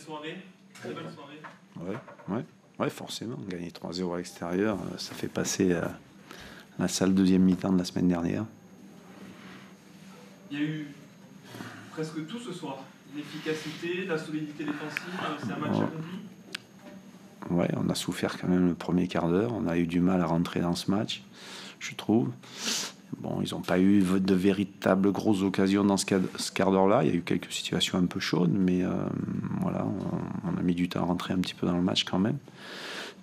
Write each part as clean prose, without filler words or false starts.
soirée, très belle soirée. Ouais, forcément. Gagner 3-0 à l'extérieur, ça fait passer la sale deuxième mi-temps de la semaine dernière. Il y a eu presque tout ce soir. L'efficacité, la solidité défensive, c'est un match accompli. Ouais, on a souffert quand même le premier quart d'heure. On a eu du mal à rentrer dans ce match, je trouve. Bon, ils n'ont pas eu de véritables grosses occasions dans ce quart d'heure-là. Il y a eu quelques situations un peu chaudes, mais voilà, on a mis du temps à rentrer un petit peu dans le match quand même.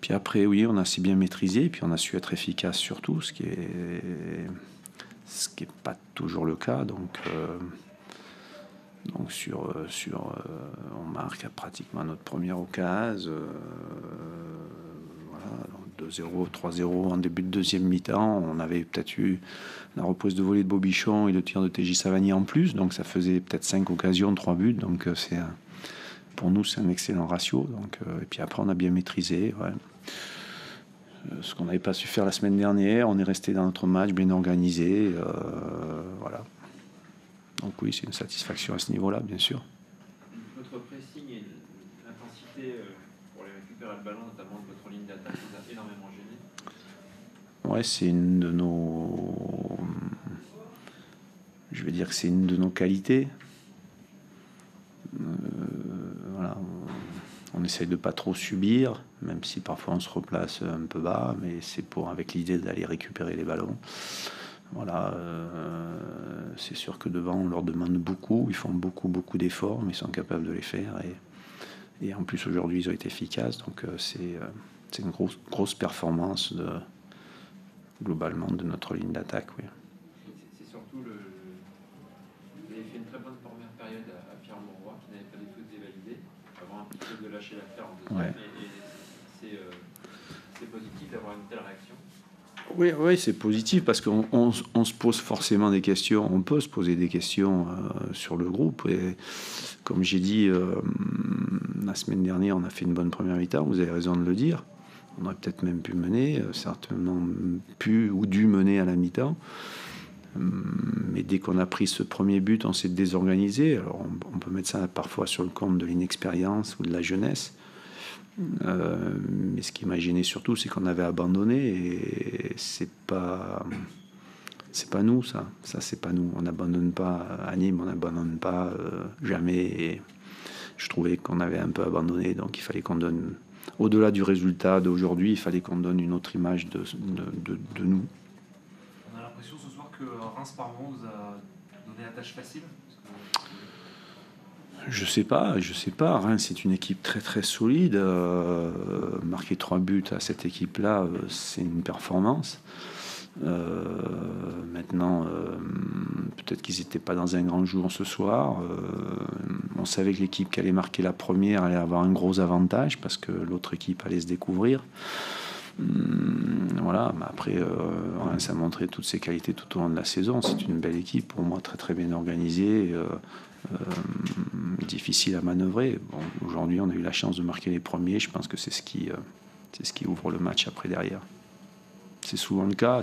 Puis après, oui, on a assez bien maîtrisé, et puis on a su être efficace surtout, ce qui est pas toujours le cas. Donc on marque pratiquement notre première occasion. Voilà, 2-0, 3-0 en début de deuxième mi-temps. On avait peut-être eu la reprise de volée de Bobichon et le tir de TJ Savani en plus. Donc ça faisait peut-être 5 occasions, 3 buts. Donc pour nous, c'est un excellent ratio. Donc, et puis après, on a bien maîtrisé. Ouais. Ce qu'on n'avait pas su faire la semaine dernière, on est resté dans notre match bien organisé. Voilà. Donc oui, c'est une satisfaction à ce niveau-là, bien sûr. Votre pressing et l'intensité pour aller récupérer le ballon, notamment de votre ligne d'attaque, vous a énormément gêné. Ouais, c'est une de nos... Je vais dire que c'est une de nos qualités. Voilà, on essaye de pas trop subir, même si parfois on se replace un peu bas, mais c'est avec l'idée d'aller récupérer les ballons. Voilà, c'est sûr que devant on leur demande beaucoup, ils font beaucoup d'efforts, mais ils sont capables de les faire. Et en plus aujourd'hui ils ont été efficaces, donc c'est une grosse performance globalement de notre ligne d'attaque. Oui. C'est surtout vous avez fait une très bonne première période à Pierre-Mauroy, qui n'avait pas du tout été validé, avant un petit peu de lâcher l'affaire en deuxième. Ouais. Et c'est positif d'avoir une telle réaction. Oui, c'est positif parce qu'on se pose forcément des questions. On peut se poser des questions sur le groupe. Et comme j'ai dit, la semaine dernière, on a fait une bonne première mi-temps. Vous avez raison de le dire. On aurait peut-être même pu mener, certainement pu ou dû mener à la mi-temps. Mais dès qu'on a pris ce premier but, on s'est désorganisé. Alors on peut mettre ça parfois sur le compte de l'inexpérience ou de la jeunesse. Mais ce qui m'a gêné surtout, c'est qu'on avait abandonné et c'est pas nous, ça c'est pas nous. On n'abandonne pas à Nîmes, on n'abandonne pas jamais. Et je trouvais qu'on avait un peu abandonné, donc il fallait qu'on donne, au-delà du résultat d'aujourd'hui, il fallait qu'on donne une autre image de nous. On a l'impression ce soir que Reims par moment vous a donné la tâche facile. Je sais pas. Reims, c'est une équipe très solide. Marquer 3 buts à cette équipe-là, c'est une performance. Maintenant, peut-être qu'ils n'étaient pas dans un grand jour ce soir. On savait que l'équipe qui allait marquer la première allait avoir un gros avantage parce que l'autre équipe allait se découvrir. Voilà, mais après, Reims a montré toutes ses qualités tout au long de la saison. C'est une belle équipe, pour moi, très bien organisée. Difficile à manœuvrer. Bon, aujourd'hui, on a eu la chance de marquer les premiers. Je pense que c'est ce qui ouvre le match après derrière. C'est souvent le cas,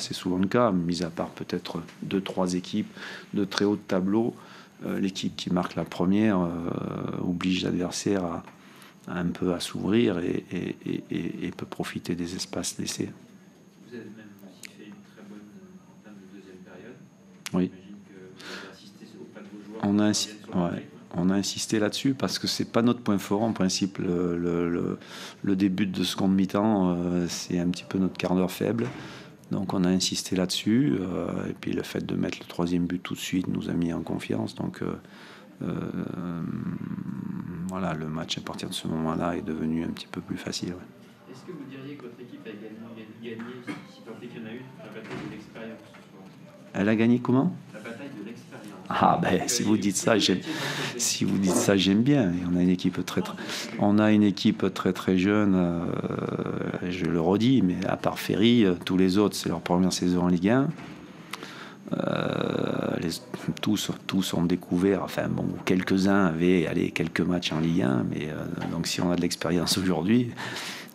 mis à part peut-être 2-3 équipes de très haut de tableau. L'équipe qui marque la première oblige l'adversaire à un peu à s'ouvrir et peut profiter des espaces laissés. Vous avez même aussi fait une très bonne entame de deuxième période. Oui. J'imagine que vous avez insisté auprès de vos joueurs. On a insisté là-dessus parce que c'est pas notre point fort en principe. Le début de seconde mi-temps, c'est un petit peu notre quart d'heure faible. Donc on a insisté là-dessus. Et puis le fait de mettre le troisième but tout de suite nous a mis en confiance. Donc voilà, le match à partir de ce moment-là est devenu un petit peu plus facile. Ouais. Est-ce que vous diriez que votre équipe a gagné, si tant est qu'il y en a une, la bataille de l'expérience ce soir? Elle a gagné comment? La bataille de l'expérience. Ah ben si vous dites ça, j'aime bien. Et on a une équipe très jeune. Je le redis, mais à part Ferry, tous les autres, c'est leur première saison en Ligue 1. Tous ont découvert, enfin bon, quelques-uns avaient quelques matchs en Ligue 1, mais donc si on a de l'expérience aujourd'hui,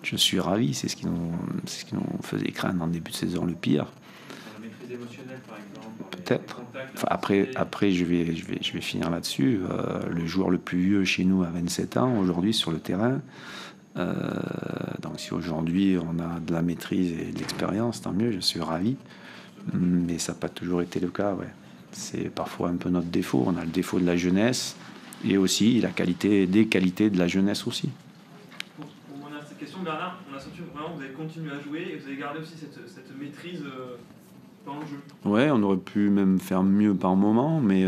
je suis ravi. C'est ce qui nous faisait craindre en début de saison le pire. On a maîtrisé plus émotionnel, par exemple, dans les Peut-être. contacts, Enfin, l'intensité. après je vais finir là-dessus. Le joueur le plus vieux chez nous a 27 ans aujourd'hui sur le terrain. Donc si aujourd'hui on a de la maîtrise et de l'expérience, tant mieux, je suis ravi. Mais ça n'a pas toujours été le cas. Ouais. C'est parfois un peu notre défaut. On a le défaut de la jeunesse et aussi des qualités de la jeunesse aussi. Pour revenir à cette question, Bernard, on a senti que vraiment vous avez continué à jouer et vous avez gardé aussi cette maîtrise dans le jeu. Ouais, on aurait pu même faire mieux par moment, mais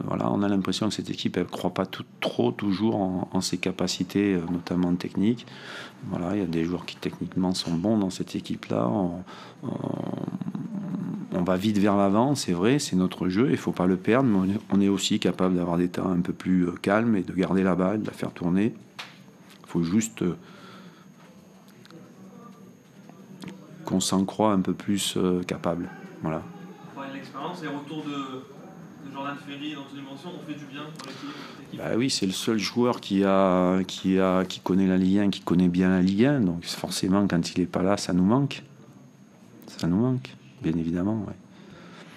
voilà, on a l'impression que cette équipe, elle ne croit pas trop toujours en ses capacités, notamment techniques. Voilà, il y a des joueurs qui techniquement sont bons dans cette équipe-là. On va vite vers l'avant, c'est vrai, c'est notre jeu, il ne faut pas le perdre, mais on est aussi capable d'avoir des temps un peu plus calmes et de garder la balle, de la faire tourner. Il faut juste qu'on s'en croit un peu plus capable. Voilà. L'expérience et le retour de Jordan Ferry et d'Anthony Mention ont fait du bien pour l'équipe. Bah oui, c'est le seul joueur qui connaît la Ligue 1, qui connaît bien la Ligue 1, donc forcément quand il n'est pas là, ça nous manque. Ça nous manque, bien évidemment. Ouais.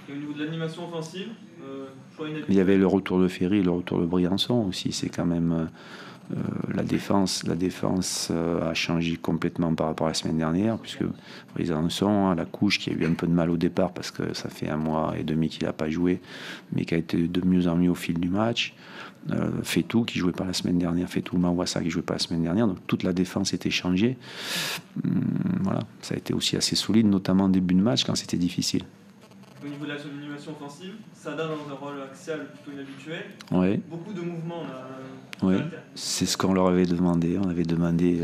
Et au niveau de l'animation offensive, il y avait le retour de Ferry, le retour de Briançon aussi, c'est quand même... la défense a changé complètement par rapport à la semaine dernière, puisque Briançon, à la couche, qui a eu un peu de mal au départ parce que ça fait 1 mois et demi qu'il n'a pas joué, mais qui a été de mieux en mieux au fil du match. Fetou qui jouait pas la semaine dernière, Fetou Mawassa qui jouait pas la semaine dernière, donc toute la défense était changée. Voilà, ça a été aussi assez solide, notamment en début de match quand c'était difficile. Au niveau de l'animation offensive, Sada dans un rôle axial plutôt inhabituel. Ouais. Beaucoup de mouvements. Oui, c'est ce qu'on leur avait demandé. On avait demandé,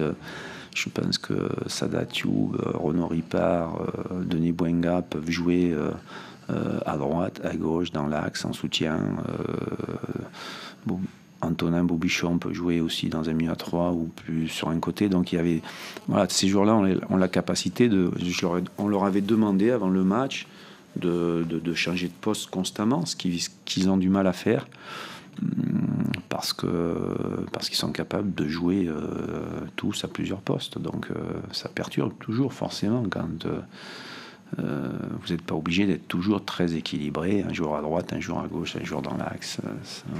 je pense que Sada Thioub, Renaud Ripard, Denis Bouenga peuvent jouer à droite, à gauche, dans l'axe, en soutien. Antonin Bobichon peut jouer aussi dans un milieu à 3 ou plus sur un côté. Donc il y avait, voilà, ces joueurs-là ont la capacité on leur avait demandé avant le match de changer de poste constamment, ce qu'ils ont du mal à faire. Parce qu'ils sont capables de jouer tous à plusieurs postes. Donc ça perturbe toujours forcément quand vous n'êtes pas obligé d'être toujours très équilibré, un joueur à droite, un joueur à gauche, un joueur dans l'axe.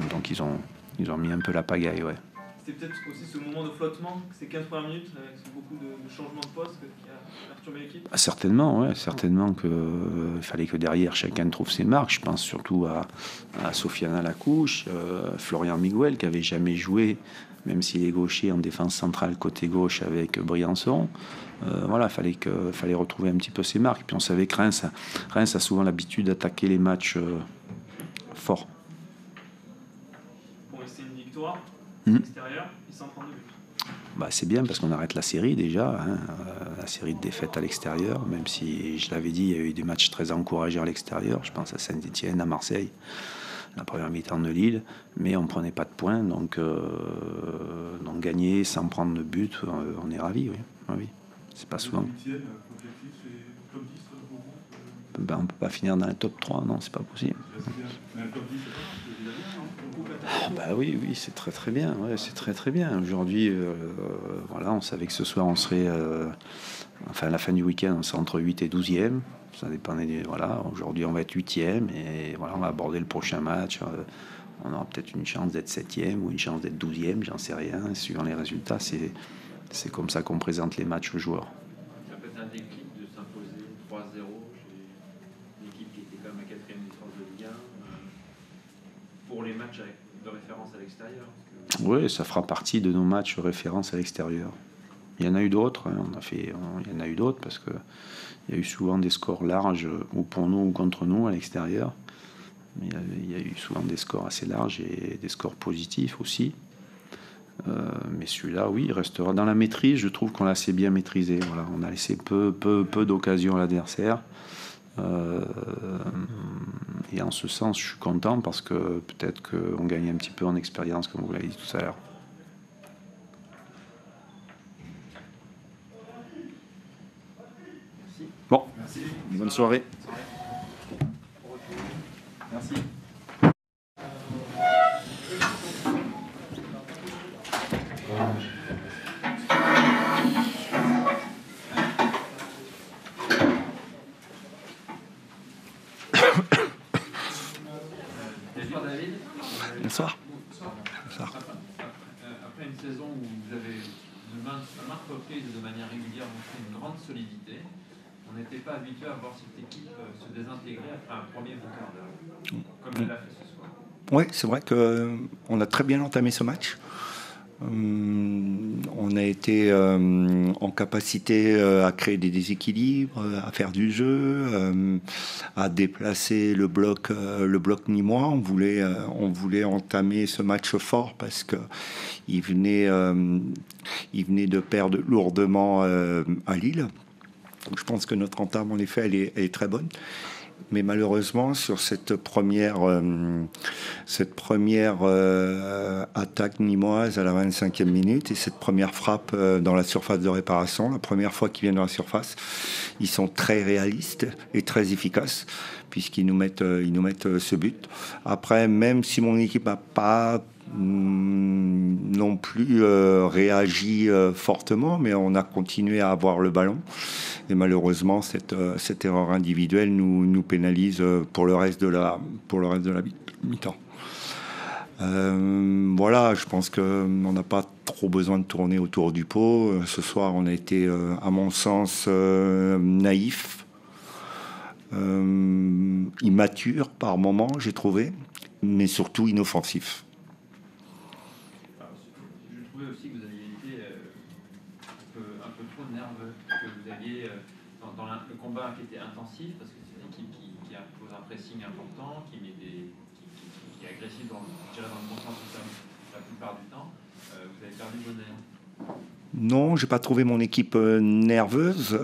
Donc ils ont mis un peu la pagaille, ouais. C'est peut-être aussi ce moment de flottement, ces 15 premières minutes, avec beaucoup de changements de poste qui a perturbé l'équipe. Certainement, ouais, certainement qu'il fallait que derrière chacun trouve ses marques. Je pense surtout à Sofiane Lacouche, Florian Miguel qui avait jamais joué, même s'il est gaucher en défense centrale côté gauche avec Briançon. Voilà, fallait retrouver un petit peu ses marques. Puis on savait que Reims a souvent l'habitude d'attaquer les matchs forts. Pour rester une victoire, extérieure, et sans prendre de but. Bah, c'est bien parce qu'on arrête la série déjà, la série de défaites à l'extérieur, même si je l'avais dit, il y a eu des matchs très encouragés à l'extérieur, je pense à Saint-Etienne, à Marseille, la première mi-temps de Lille, mais on ne prenait pas de points, donc gagner sans prendre de but, on est ravis, oui. Oui. C'est pas souvent. Ben, on ne peut pas finir dans le top 3, non, c'est pas possible. Bah oui, c'est très bien. Ouais, c'est très bien. Aujourd'hui, voilà, on savait que ce soir on serait, à la fin du week-end, on serait entre 8 et 12e. Ça dépendait des, voilà. Aujourd'hui, on va être 8e et voilà, on va aborder le prochain match. On aura peut-être une chance d'être 7e ou une chance d'être 12e, j'en sais rien. Suivant les résultats, c'est comme ça qu'on présente les matchs aux joueurs. Ça peut être un déclic de s'imposer 3-0 chez l'équipe qui était quand même à 4e licence de Ligue 1 pour les matchs de référence à l'extérieur. Oui, ça fera partie de nos matchs de référence à l'extérieur. Il y en a eu d'autres, hein. Il y en a eu d'autres parce que il y a eu souvent des scores larges, ou pour nous ou contre nous à l'extérieur. Il y a eu souvent des scores assez larges et des scores positifs aussi. Mais celui-là, oui, il restera dans la maîtrise. Je trouve qu'on l'a assez bien maîtrisé. Voilà, on a laissé peu d'occasions à l'adversaire. Et en ce sens, je suis content parce que peut-être qu'on gagne un petit peu en expérience, comme vous l'avez dit tout à l'heure. Merci. Bon, Merci. Bonne soirée. Merci. saison où vous avez de maintes reprises et de manière régulière montré une grande solidité. On n'était pas habitué à voir cette équipe se désintégrer après un premier bon quart d'heure, comme elle l'a fait ce soir. Oui, c'est vrai qu'on a très bien entamé ce match. On a été en capacité à créer des déséquilibres, à faire du jeu, à déplacer le bloc nîmois. On voulait entamer ce match fort parce qu'il venait de perdre lourdement à Lille. Donc je pense que notre entame, en effet, elle est très bonne. Mais malheureusement, sur cette première attaque nîmoise à la 25e minute et cette première frappe dans la surface de réparation, la première fois qu'ils viennent dans la surface, ils sont très réalistes et très efficaces puisqu'ils nous mettent ce but. Après, même si mon équipe n'a pas non plus réagi fortement, mais on a continué à avoir le ballon. Et malheureusement, cette erreur individuelle nous pénalise pour le reste de la mi-temps. Voilà, je pense qu'on n'a pas trop besoin de tourner autour du pot. Ce soir, on a été, à mon sens, naïf, immature par moments, j'ai trouvé, mais surtout inoffensif. Je trouvais aussi que vous aviez été un peu trop nerveux, que vous aviez dans le combat qui était intensif, parce que c'est une équipe qui impose un pressing important, qui est agressive dans le bon sens du terme la plupart du temps. Vous avez perdu vos nerfs. Non, j'ai pas trouvé mon équipe nerveuse.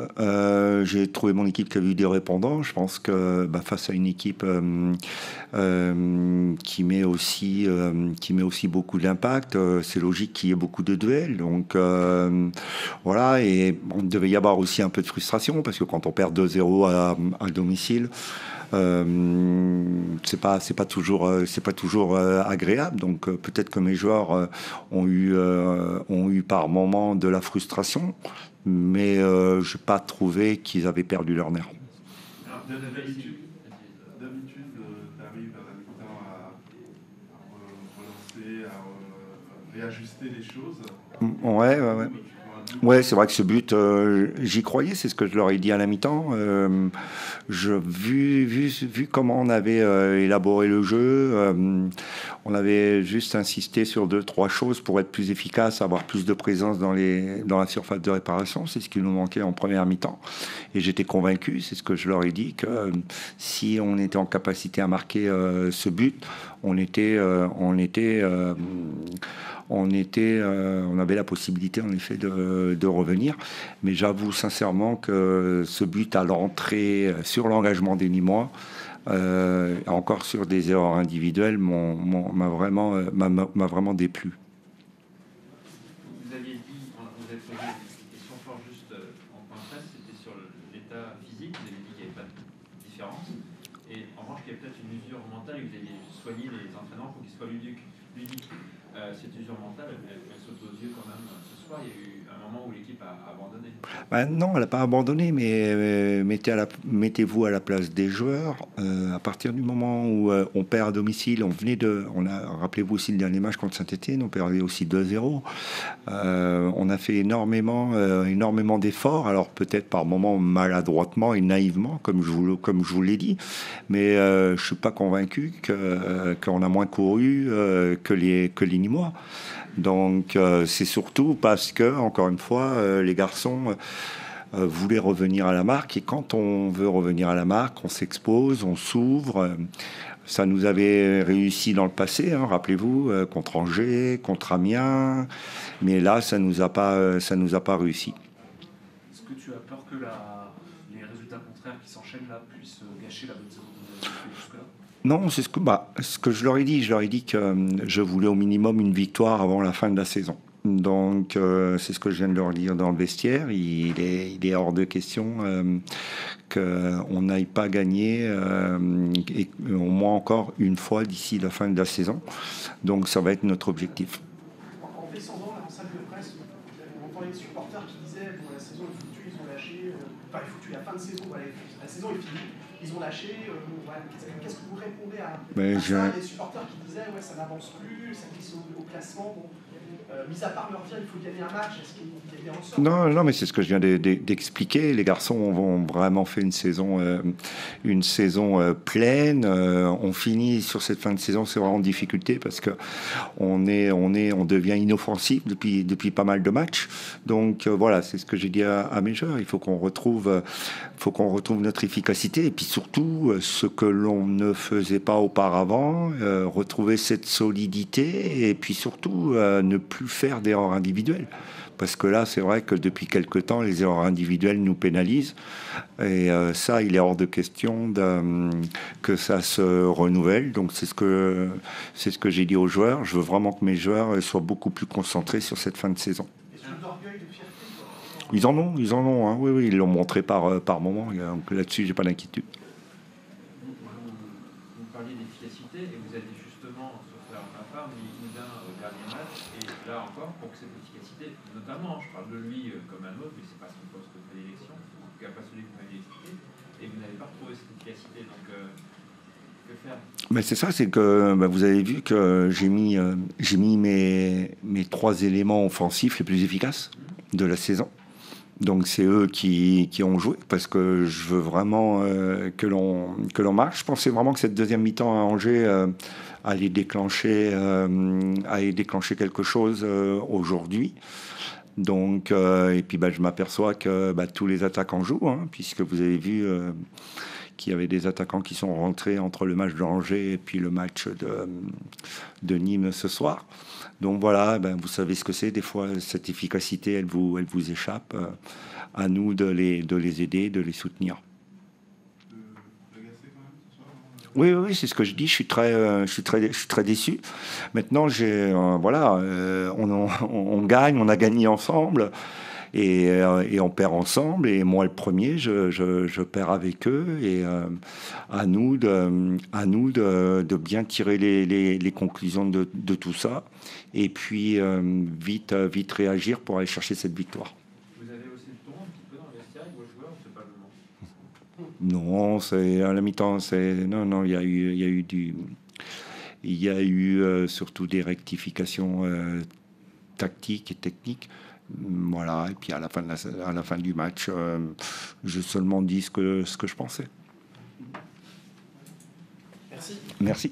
J'ai trouvé mon équipe qui a eu des répondants. Je pense que face à une équipe qui met aussi beaucoup d'impact, c'est logique qu'il y ait beaucoup de duels. Donc voilà, et on devait y avoir aussi un peu de frustration parce que quand on perd 2-0 à domicile, c'est pas toujours agréable. Donc peut-être que mes joueurs ont eu par moments de la frustration, mais je n'ai pas trouvé qu'ils avaient perdu leur nerf. Alors, d'habitude, tu arrives à la mi-temps à relancer, à réajuster les choses. Ouais. Ouais, c'est vrai que ce but, j'y croyais, c'est ce que je leur ai dit à la mi-temps. Vu comment on avait élaboré le jeu, on avait juste insisté sur 2-3 choses pour être plus efficace, avoir plus de présence dans la surface de réparation. C'est ce qui nous manquait en première mi-temps. Et j'étais convaincu, c'est ce que je leur ai dit, que si on était en capacité à marquer ce but, on avait la possibilité en effet de revenir, mais j'avoue sincèrement que ce but à l'entrée sur l'engagement des Nîmois, encore sur des erreurs individuelles, m'a vraiment déplu. Vous aviez dit, vous avez posé des questions fort juste en point de presse, c'était sur l'état physique, vous avez dit qu'il n'y avait pas de différence, et en revanche qu'il y avait peut-être une usure mentale et que vous aviez soigné les entraînements pour qu'ils soient ludiques. Cette usure mentale, elle saute aux yeux quand même ce soir. Il y a eu un moment où l'équipe a abandonné. Non, elle n'a pas abandonné, mais mettez-vous à la place des joueurs. À partir du moment où on perd à domicile, rappelez-vous aussi le dernier match contre Saint-Étienne, on perdait aussi 2-0. On a fait énormément d'efforts, alors peut-être par moments maladroitement et naïvement, comme je vous l'ai dit, mais je ne suis pas convaincu qu'on a moins couru que les Nîmois. Donc c'est surtout parce que, encore une fois, les garçons voulaient revenir à la marque, et quand on veut revenir à la marque, on s'expose, on s'ouvre. Ça nous avait réussi dans le passé, rappelez-vous, contre Angers, contre Amiens, mais là ça nous a pas réussi. Est-ce que tu as peur que les résultats contraires qui s'enchaînent là puissent gâcher la bonne saison que vous avez fait jusque-là ? Non, c'est ce que je leur ai dit. Je leur ai dit que je voulais au minimum une victoire avant la fin de la saison. Donc, c'est ce que je viens de leur dire dans le vestiaire. Il est hors de question qu'on n'aille pas gagner et au moins encore une fois d'ici la fin de la saison. Donc, ça va être notre objectif. En descendant là, en salle de presse, on entendait des supporters qui disaient la saison est foutue, ils ont lâché. Enfin, est foutue, la fin de saison, voilà, la saison est finie. ils ont lâché. Voilà. Qu'est-ce que vous répondez à Mais les supporters qui disaient ouais, ça n'avance plus, ça glisse au classement. Bon. Mis à part leur dire il faut gagner un match, est-ce qu'il y a des ressorts? Non, mais c'est ce que je viens d'expliquer. Les garçons ont vraiment fait une saison pleine. On finit sur cette fin de saison, c'est vraiment en difficulté parce que on devient inoffensif depuis pas mal de matchs. Donc voilà, c'est ce que j'ai dit à mes joueurs. Il faut qu'on retrouve notre efficacité et puis surtout ce que l'on ne faisait pas auparavant, retrouver cette solidité et puis surtout ne plus faire d'erreurs individuelles. Parce que là, c'est vrai que depuis quelque temps, les erreurs individuelles nous pénalisent. Et ça, il est hors de question que ça se renouvelle. Donc c'est ce que j'ai dit aux joueurs. Je veux vraiment que mes joueurs soient beaucoup plus concentrés sur cette fin de saison. Ils en ont. Hein. Oui, ils l'ont montré par moment. Donc là-dessus, j'ai pas d'inquiétude. Vous parliez d'efficacité et vous avez justement, sauf faire ma part, mis Oudin au dernier match. Et là encore, pour que cette efficacité, notamment, je parle de lui comme un autre, mais c'est pas son poste de prédilection, en tout cas pas celui que vous m'avez expliqué, et vous n'avez pas retrouvé cette efficacité. Donc, que faire? Mais c'est ça, c'est que vous avez vu que j'ai mis mes 3 éléments offensifs les plus efficaces de la saison. Donc c'est eux qui ont joué parce que je veux vraiment que l'on marche. Je pensais vraiment que cette deuxième mi-temps à Angers allait déclencher quelque chose aujourd'hui. Donc et puis je m'aperçois que tous les attaquants jouent, hein, puisque vous avez vu qu'il y avait des attaquants qui sont rentrés entre le match d'Angers et puis le match de Nîmes ce soir. Donc voilà, vous savez ce que c'est. Des fois, cette efficacité, elle vous échappe. À nous de les aider, de les soutenir. Oui, c'est ce que je dis. Je suis très déçu. Maintenant, on gagne, on a gagné ensemble. Et on perd ensemble, et moi le premier, je perds avec eux, et à nous de bien tirer les conclusions de tout ça, et puis vite réagir pour aller chercher cette victoire. Vous avez aussi le ton un petit peu dans le vestiaire avec vos joueurs, c'est pas le moment? Non, c'est à la mi-temps, non, il y a eu surtout des rectifications tactiques et techniques. Voilà, et puis à la fin du match, j'ai seulement dit ce que je pensais. Merci. Merci.